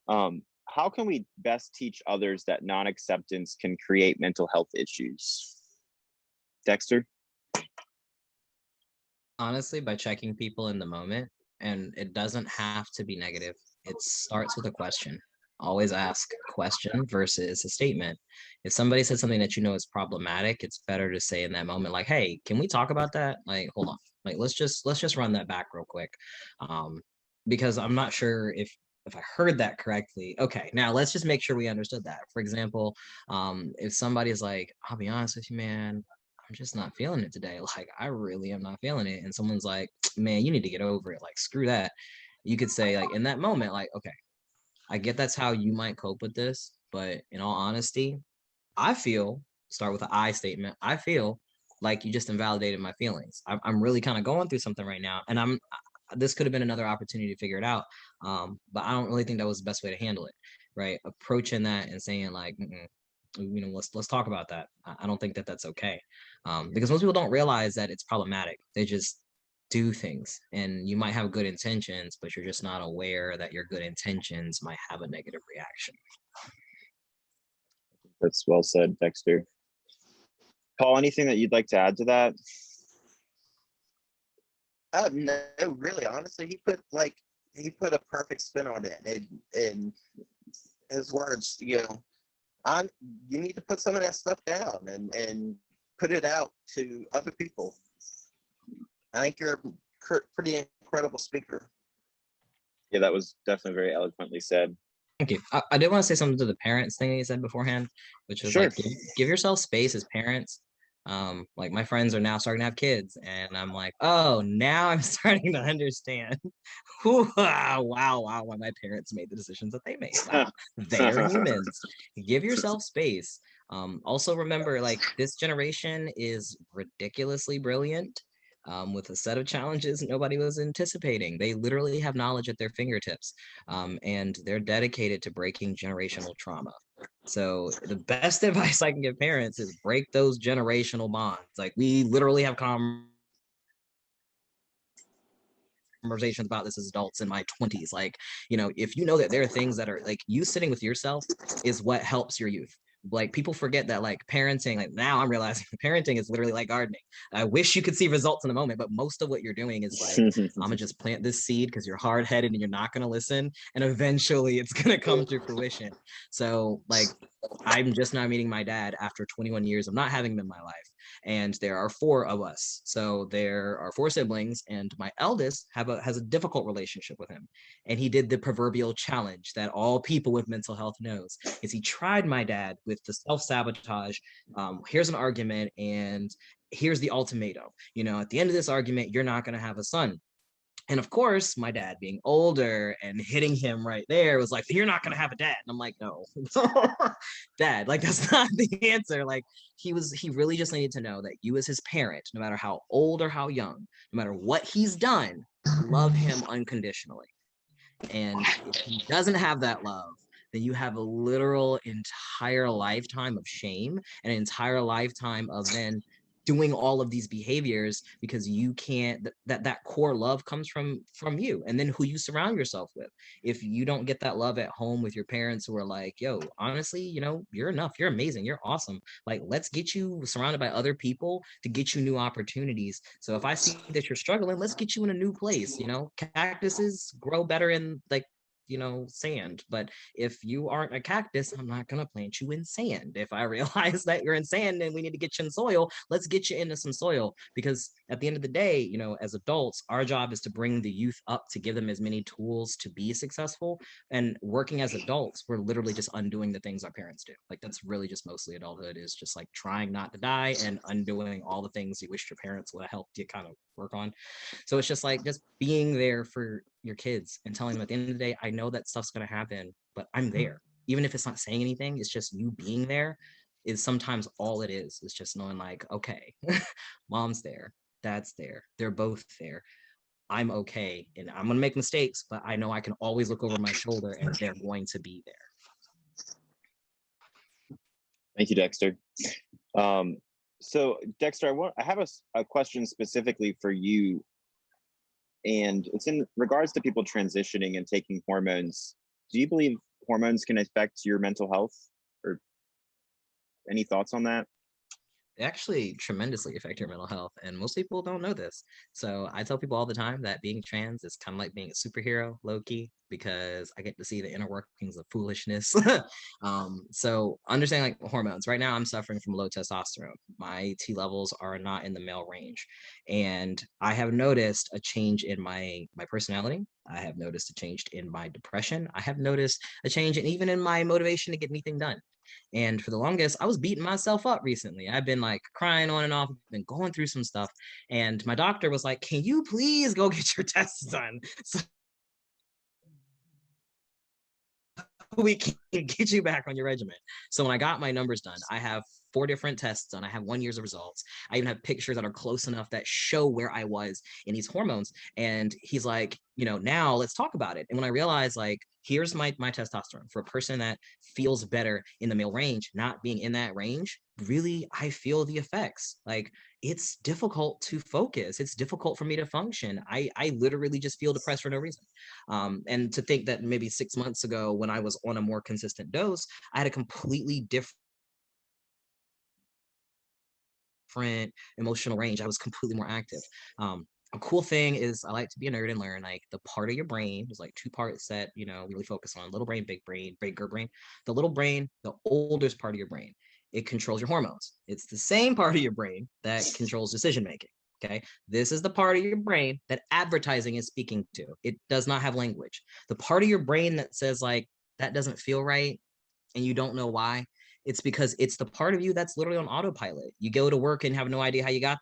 How can we best teach others that non-acceptance can create mental health issues? Dexter? Honestly, by checking people in the moment, and it doesn't have to be negative. It starts with a question. Always ask a question versus a statement. If somebody said something that you know is problematic, it's better to say in that moment, like, "Hey, can we talk about that? Like, hold on. Like, let's just run that back real quick." Because I'm not sure if I heard that correctly. Okay, now let's just make sure we understood that. For example, if somebody's like, "I'll be honest with you, man, I'm just not feeling it today. Like, I really am not feeling it." And someone's like, "Man, you need to get over it. Like, screw that." You could say, like, in that moment, like, "Okay, I get that's how you might cope with this, but in all honesty, I feel," start with an I statement, "I feel like you just invalidated my feelings. I'm really kind of going through something right now. And this could have been another opportunity to figure it out. But I don't really think that was the best way to handle it." Right. Approaching that and saying, like, you know, let's talk about that. I don't think that that's okay. Because most people don't realize that it's problematic. They just do things, and you might have good intentions, but you're just not aware that your good intentions might have a negative reaction. That's well said, Dexter. Paul, anything that you'd like to add to that? No, really, honestly, he put a perfect spin on it. And his words, you need to put some of that stuff down and put it out to other people. I think you're a pretty incredible speaker. Yeah, that was definitely very eloquently said. Thank you. I did want to say something to the parents thing that you said beforehand, which is Sure. like, give yourself space as parents. Like, my friends are now starting to have kids, and I'm like, oh, now I'm starting to understand. Wow, why my parents made the decisions that they made. Wow, they are humans. Give yourself space. Also remember, like, this generation is ridiculously brilliant. With a set of challenges nobody was anticipating. They literally have knowledge at their fingertips, and they're dedicated to breaking generational trauma. So the best advice I can give parents is break those generational bonds. Like, we literally have conversations about this as adults in my 20s. Like, you know, if you know that there are things that are like, you sitting with yourself is what helps your youth. Like, people forget that, like, parenting, like, now I'm realizing parenting is literally like gardening. I wish you could see results in the moment, but most of what you're doing is like, I'm gonna just plant this seed because you're hard-headed and you're not gonna listen, and eventually it's gonna come to fruition. So, like, I'm just now meeting my dad after 21 years of not having him in my life. And there are 4 of us. So there are 4 siblings, and my eldest has a difficult relationship with him. And he did the proverbial challenge that all people with mental health knows, is he tried my dad with the self-sabotage. Here's an argument, and here's the ultimatum. You know, at the end of this argument, you're not going to have a son. And of course, my dad being older and hitting him right there was like, you're not going to have a dad. And I'm like, no, dad, like, that's not the answer. Like, he really just needed to know that you as his parent, no matter how old or how young, no matter what he's done, love him unconditionally. And if he doesn't have that love, then you have a literal entire lifetime of shame, an entire lifetime of then doing all of these behaviors because you can't, that core love comes from you, and then who you surround yourself with. If you don't get that love at home with your parents who are like, yo, honestly, you know, you're enough, you're amazing, you're awesome, like, let's get you surrounded by other people to get you new opportunities. So if I see that you're struggling, let's get you in a new place. You know, cactuses grow better in, like, you know, sand. But if you aren't a cactus, I'm not going to plant you in sand. If I realize that you're in sand and we need to get you in soil, let's get you into some soil. Because at the end of the day, you know, as adults, our job is to bring the youth up, to give them as many tools to be successful. And working as adults, we're literally just undoing the things our parents do. Like, that's really just mostly adulthood, is just like trying not to die and undoing all the things you wish your parents would have helped you kind of work on. So it's just like, just being there for your kids and telling them at the end of the day, I know that stuff's going to happen, but I'm there. Even if it's not saying anything, it's just you being there is sometimes all it is. It's just knowing, like, okay, mom's there, dad's there, they're both there. I'm okay. And I'm going to make mistakes, but I know I can always look over my shoulder and they're going to be there. Thank you, Dexter. So Dexter, I have a question specifically for you, and it's in regards to people transitioning and taking hormones. Do you believe hormones can affect your mental health, or any thoughts on that? They actually tremendously affect your mental health, and most people don't know this. So I tell people all the time that being trans is kind of like being a superhero, low-key, because I get to see the inner workings of foolishness. So understanding, like, hormones. Right now I'm suffering from low testosterone. My T levels are not in the male range, and I have noticed a change in my personality. I have noticed a change in my depression. I have noticed a change even in my motivation to get anything done. And for the longest, I was beating myself up recently. I've been like crying on and off, been going through some stuff. And my doctor was like, can you please go get your tests done so we can get you back on your regimen? So when I got my numbers done, I have 4 different tests done. I have 1 year's of results. I even have pictures that are close enough that show where I was in these hormones. And he's like, you know, now let's talk about it. And when I realized, like, here's my testosterone for a person that feels better in the male range, not being in that range, really, I feel the effects. Like, it's difficult to focus. It's difficult for me to function. I literally just feel depressed for no reason. And to think that maybe 6 months ago, when I was on a more consistent dose, I had a completely different emotional range. I was completely more active. A cool thing is I like to be a nerd and learn, like, the part of your brain. There's like 2 parts that, you know, really focus on: little brain, bigger brain. The little brain, the oldest part of your brain, it controls your hormones. It's the same part of your brain that controls decision making. Okay. This is the part of your brain that advertising is speaking to. It does not have language. The part of your brain that says, like, that doesn't feel right and you don't know why, it's because it's the part of you that's literally on autopilot. You go to work and have no idea how you got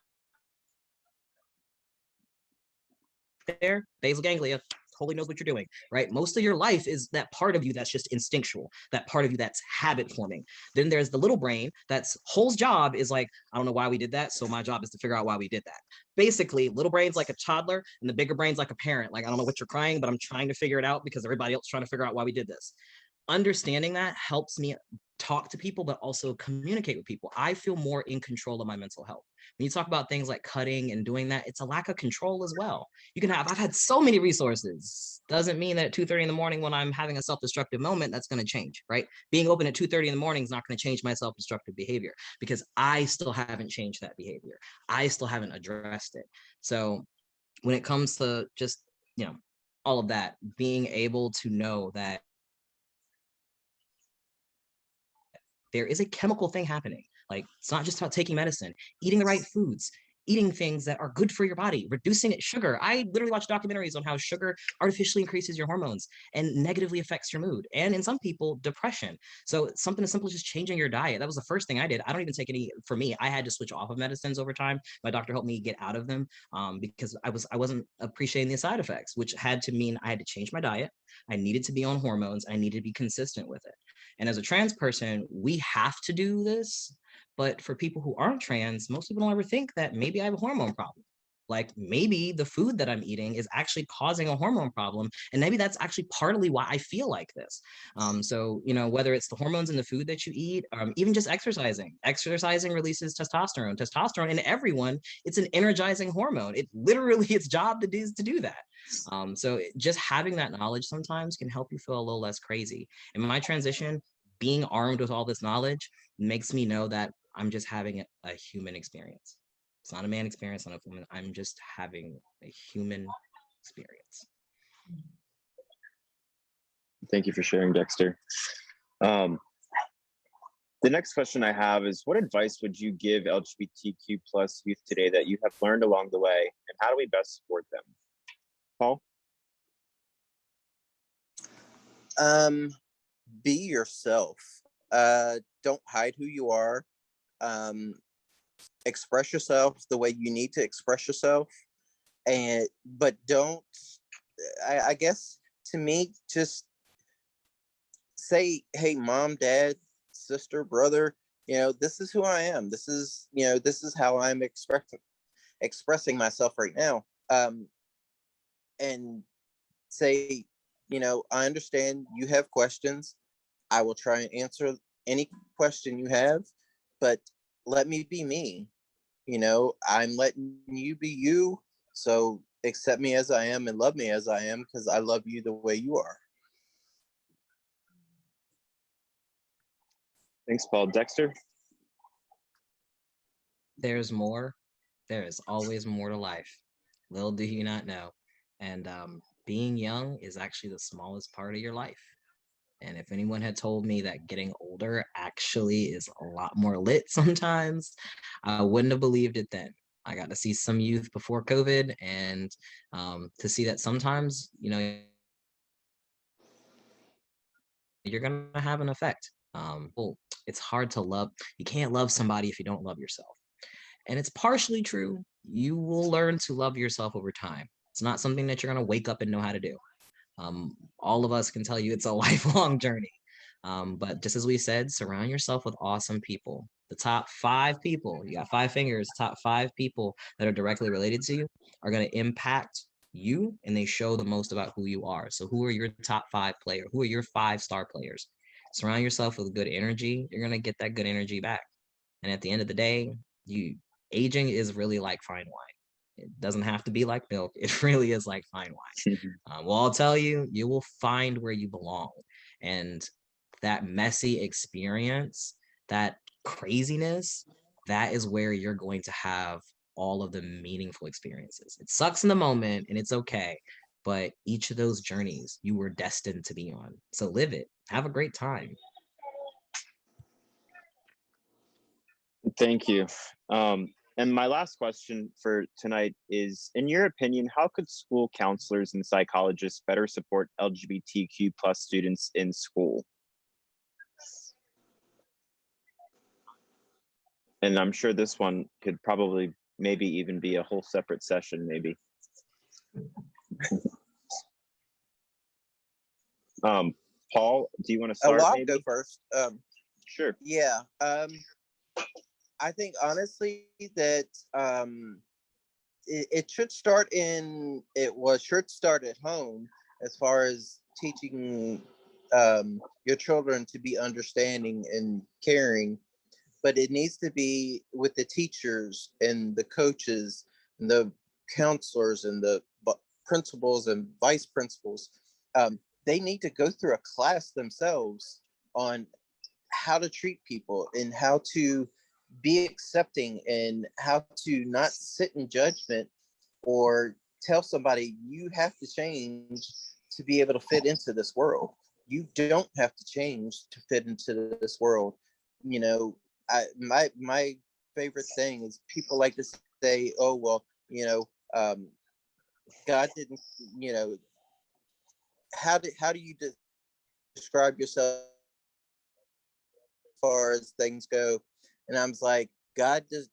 there. Basal ganglia totally knows what you're doing, right? Most of your life is that part of you that's just instinctual, that part of you that's habit forming. Then there's the little brain that's whole job is like, I don't know why we did that, so my job is to figure out why we did that. Basically, little brain's like a toddler and the bigger brain's like a parent. Like, I don't know what you're crying, but I'm trying to figure it out because everybody else is trying to figure out why we did this. Understanding that helps me talk to people, but also communicate with people. I feel more in control of my mental health. When you talk about things like cutting and doing that, it's a lack of control as well. I've had so many resources. Doesn't mean that at 2:30 in the morning when I'm having a self-destructive moment, that's going to change, right? Being open at 2:30 in the morning is not going to change my self-destructive behavior because I still haven't changed that behavior. I still haven't addressed it. So when it comes to just, you know, all of that, being able to know that there is a chemical thing happening. Like, it's not just about taking medicine, eating the right foods, eating things that are good for your body, reducing sugar. I literally watch documentaries on how sugar artificially increases your hormones and negatively affects your mood, and in some people, depression. So something as simple as just changing your diet. That was the first thing I did. I don't even take any, for me, I had to switch off of medicines over time. My doctor helped me get out of them because I wasn't appreciating the side effects, which had to mean I had to change my diet. I needed to be on hormones. I needed to be consistent with it. And as a trans person, we have to do this. But for people who aren't trans, most people don't ever think that maybe I have a hormone problem. Like maybe the food that I'm eating is actually causing a hormone problem. And maybe that's actually partly why I feel like this. So, you know, whether it's the hormones in the food that you eat, even just exercising releases testosterone. Testosterone in everyone, it's an energizing hormone. It literally, its job is to do that. So just having that knowledge sometimes can help you feel a little less crazy. In my transition, being armed with all this knowledge makes me know that I'm just having a human experience. It's not a man experience, not a woman. I'm just having a human experience. Thank you for sharing, Dexter. The next question I have is, what advice would you give LGBTQ plus youth today that you have learned along the way, and how do we best support them? Paul? Be yourself. Don't hide who you are. Express yourself the way you need to express yourself, but don't. I guess to me, just say, "Hey, mom, dad, sister, brother. This is who I am. This is how I'm expressing myself right now." And say, I understand you have questions. I will try and answer any question you have, but let me be me. I'm letting you be you. So accept me as I am and love me as I am, because I love you the way you are. Thanks, Paul. Dexter? There's more. There is always more to life. Little do you not know. And being young is actually the smallest part of your life. And if anyone had told me that getting older actually is a lot more lit sometimes, I wouldn't have believed it then. I got to see some youth before COVID, and to see that sometimes, you're going to have an effect. Well, it's hard to love. You can't love somebody if you don't love yourself. And it's partially true. You will learn to love yourself over time. It's not something that you're going to wake up and know how to do. All of us can tell you it's a lifelong journey. But just as we said, surround yourself with awesome people. The top 5 people, you got 5 fingers, top 5 people that are directly related to you are going to impact you, and they show the most about who you are. So who are your top 5 players? Who are your 5-star players? Surround yourself with good energy. You're going to get that good energy back. And at the end of the day, aging is really like fine wine. It doesn't have to be like milk. It really is like fine wine. Well, I'll tell you, you will find where you belong. And that messy experience, that craziness, that is where you're going to have all of the meaningful experiences. It sucks in the moment and it's okay. But each of those journeys you were destined to be on. So live it. Have a great time. Thank you. And my last question for tonight is, in your opinion, how could school counselors and psychologists better support LGBTQ plus students in school? And I'm sure this one could probably maybe even be a whole separate session, maybe. Paul, do you want to start? I'll go first. Sure. Yeah. I think honestly that it should start should start at home, as far as teaching your children to be understanding and caring, but it needs to be with the teachers and the coaches and the counselors and the principals and vice principals. They need to go through a class themselves on how to treat people and how to be accepting and how to not sit in judgment or tell somebody you have to change to be able to fit into this world. You don't have to change to fit into this world. My favorite thing is people like to say, oh, well, God didn't, how do you describe yourself as far as things go? And I was like, God just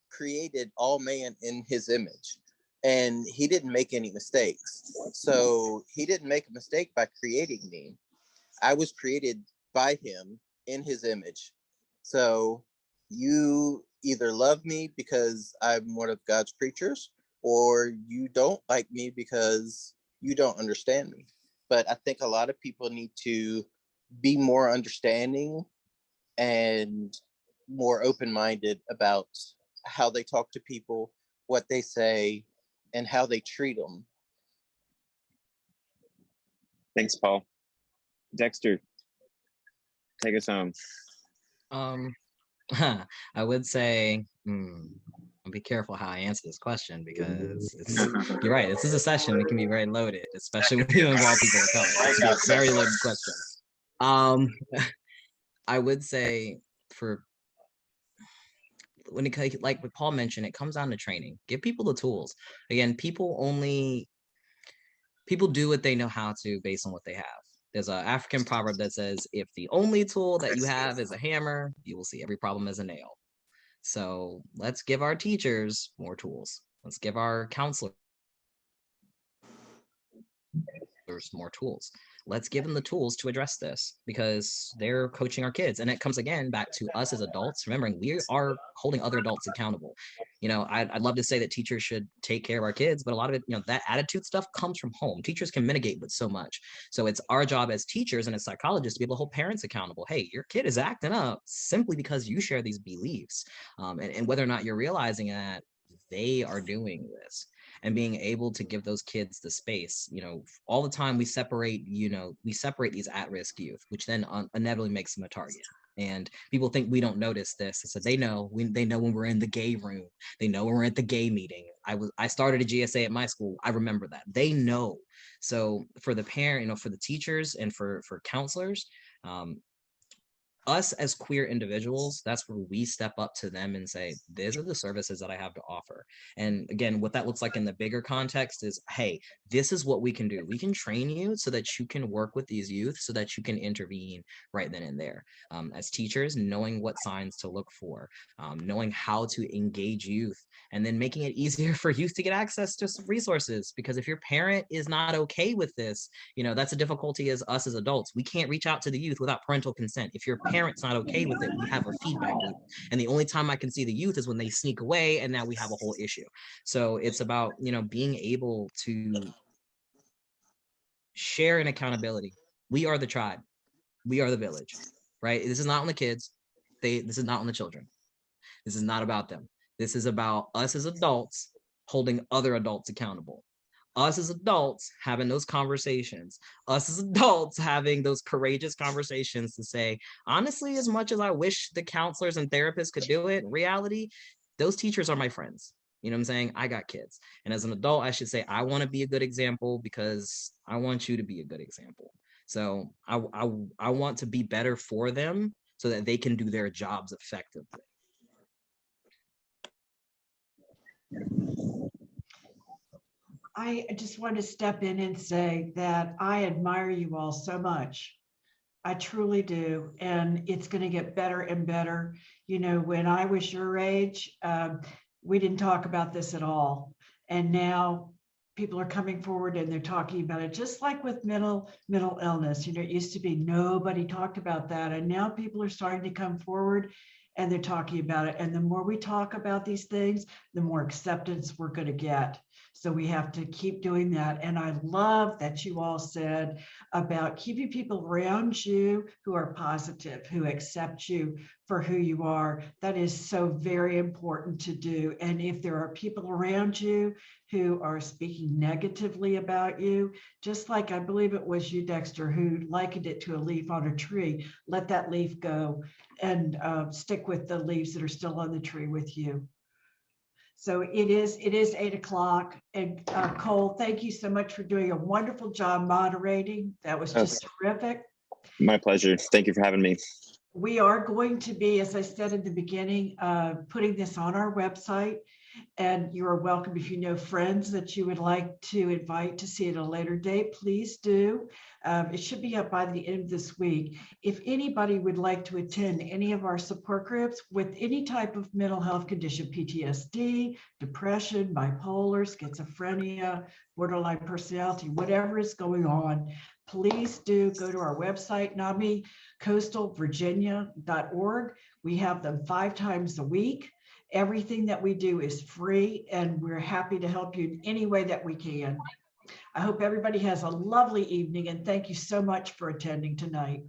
created all man in his image, and he didn't make any mistakes. So he didn't make a mistake by creating me. I was created by him in his image. So you either love me because I'm one of God's creatures, or you don't like me because you don't understand me. But I think a lot of people need to be more understanding and more open-minded about how they talk to people, what they say, and how they treat them. Thanks, Paul. Dexter, take us home. I would say, I'll be careful how I answer this question, because you're right. This is a session that can be very loaded, especially when you involve people of color. It's a very loaded question. I would say, for when it, like what Paul mentioned, it comes down to training. Give people the tools. Again, people do what they know how to based on what they have. There's an African proverb that says, if the only tool that you have is a hammer, you will see every problem as a nail. So let's give our teachers more tools. Let's give our counselors more tools. Let's give them the tools to address this, because they're coaching our kids. And it comes again back to us as adults, remembering we are holding other adults accountable. I'd love to say that teachers should take care of our kids, but a lot of it, that attitude stuff comes from home. Teachers can mitigate with so much. So it's our job as teachers and as psychologists to be able to hold parents accountable. Hey, your kid is acting up simply because you share these beliefs. And whether or not you're realizing that they are doing this, and being able to give those kids the space. All the time we separate these at-risk youth, which then inevitably makes them a target. And people think we don't notice this. So they know when we're in the gay room, they know when we're at the gay meeting. I started a GSA at my school. I remember that. They know. So for the parent, for the teachers and for counselors, us as queer individuals, that's where we step up to them and say, these are the services that I have to offer. And again, what that looks like in the bigger context is, hey, this is what we can do. We can train you so that you can work with these youth, so that you can intervene right then and there. As teachers, knowing what signs to look for, knowing how to engage youth, and then making it easier for youth to get access to some resources. Because if your parent is not okay with this, that's a difficulty as us as adults. We can't reach out to the youth without parental consent. If your parent's not okay with it, we have a feedback loop. And the only time I can see the youth is when they sneak away, and now we have a whole issue. So it's about, being able to share in accountability. We are the tribe. We are the village, right? This is not on the kids. This is not on the children. This is not about them. This is about us as adults holding other adults accountable. Us as adults having those conversations, us as adults having those courageous conversations to say, honestly, as much as I wish the counselors and therapists could do it, in reality, those teachers are my friends. You know what I'm saying? I got kids. And as an adult, I should say, I want to be a good example because I want you to be a good example. So I want to be better for them so that they can do their jobs effectively. I just want to step in and say that I admire you all so much. I truly do. And it's going to get better and better. When I was your age, we didn't talk about this at all. And now people are coming forward and they're talking about it, just like with mental illness. It used to be nobody talked about that. And now people are starting to come forward and they're talking about it. And the more we talk about these things, the more acceptance we're going to get. So we have to keep doing that. And I love that you all said about keeping people around you who are positive, who accept you for who you are. That is so very important to do. And if there are people around you who are speaking negatively about you, just like I believe it was you, Dexter, who likened it to a leaf on a tree, let that leaf go and stick with the leaves that are still on the tree with you. So it is 8 o'clock. And Cole, thank you so much for doing a wonderful job moderating. That was just terrific. My pleasure. Thank you for having me. We are going to be, as I said in the beginning, putting this on our website. And you are welcome. If you know friends that you would like to invite to see at a later date, please do. It should be up by the end of this week. If anybody would like to attend any of our support groups with any type of mental health condition, PTSD, depression, bipolar, schizophrenia, borderline personality, whatever is going on, please do go to our website, NAMIcoastalvirginia.org. We have them 5 times a week. Everything that we do is free, and we're happy to help you in any way that we can. I hope everybody has a lovely evening, and thank you so much for attending tonight.